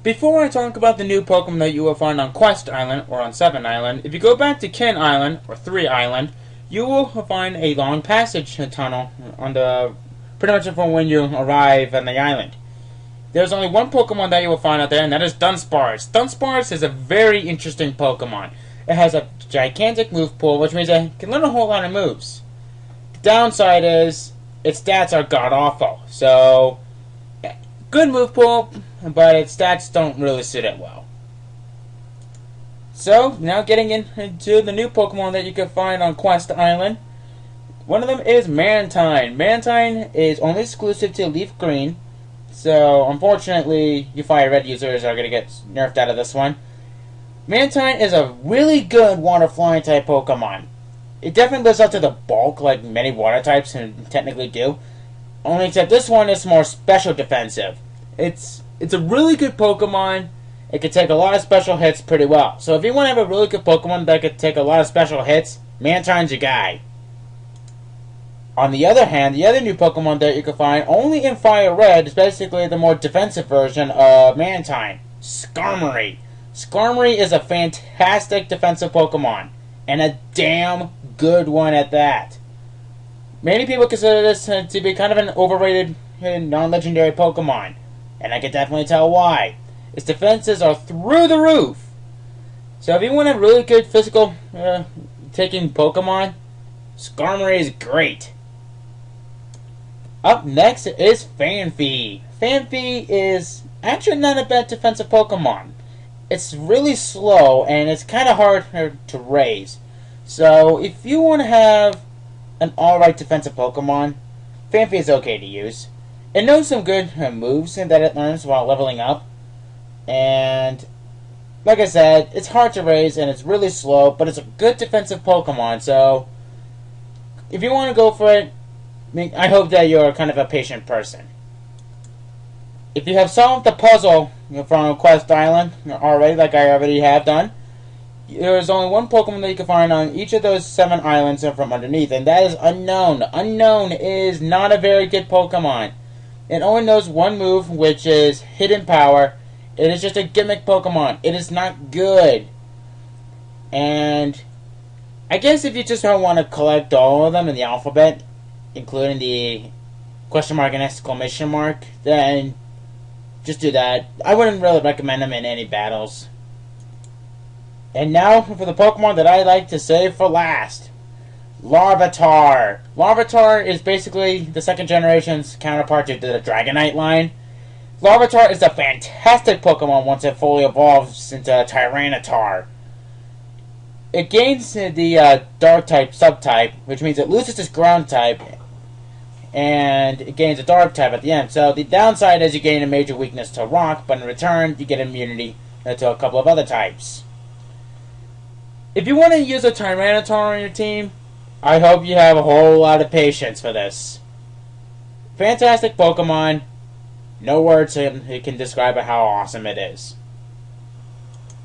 Before I talk about the new Pokemon that you will find on Quest Island or on 7 Island, if you go back to Kin Island or 3 Island, you will find a long passage tunnel on the pretty much from when you arrive on the island. There's only one Pokemon that you will find out there, and that is Dunsparce. Dunsparce is a very interesting Pokemon. It has a gigantic move pool, which means it can learn a whole lot of moves. The downside is its stats are god-awful. So, good move pool, but its stats don't really suit it well. So, now getting into the new Pokemon that you can find on Quest Island. One of them is Mantyne. Mantyne is only exclusive to Leaf Green. So, unfortunately, you FireRed users are going to get nerfed out of this one. Mantyne is a really good water flying type Pokemon. It definitely lives up to the bulk like many water types technically do. Only except this one is more special defensive. It's a really good Pokemon. It can take a lot of special hits pretty well. So if you want to have a really good Pokemon that could take a lot of special hits, Mantyne's your guy. On the other hand, the other new Pokemon that you can find only in FireRed is basically the more defensive version of Mantyne, Skarmory. Skarmory is a fantastic defensive Pokemon, and a damn good one at that. Many people consider this to be kind of an overrated non-legendary Pokemon, and I can definitely tell why. Its defenses are through the roof. So if you want a really good physical taking Pokemon, Skarmory is great. Up next is Phanpy. Phanpy is actually not a bad defensive Pokemon. It's really slow and it's kind of hard to raise. So if you want to have an alright defensive Pokemon, Phanpy is okay to use. It knows some good moves that it learns while leveling up. And like I said, it's hard to raise and it's really slow, but it's a good defensive Pokemon. So if you want to go for it, I hope that you're kind of a patient person. If you have solved the puzzle from Quest Island already, like I already have done, there's only one Pokemon that you can find on each of those 7 islands from underneath, and that is Unknown. Unknown is not a very good Pokemon. It only knows one move, which is Hidden Power. It is just a gimmick Pokemon. It is not good. And I guess if you just don't want to collect all of them in the alphabet, including the question mark and exclamation mark, then just do that. I wouldn't really recommend them in any battles. And now for the Pokemon that I like to save for last. Larvitar. Larvitar is basically the second generation's counterpart to the Dragonite line. Larvitar is a fantastic Pokemon once it fully evolves into Tyranitar. It gains the Dark type subtype, which means it loses its Ground type, and it gains a Dark type at the end. So the downside is you gain a major weakness to Rock, but in return you get immunity to a couple of other types. If you want to use a Tyranitar on your team, I hope you have a whole lot of patience for this. Fantastic Pokemon. No words can describe how awesome it is.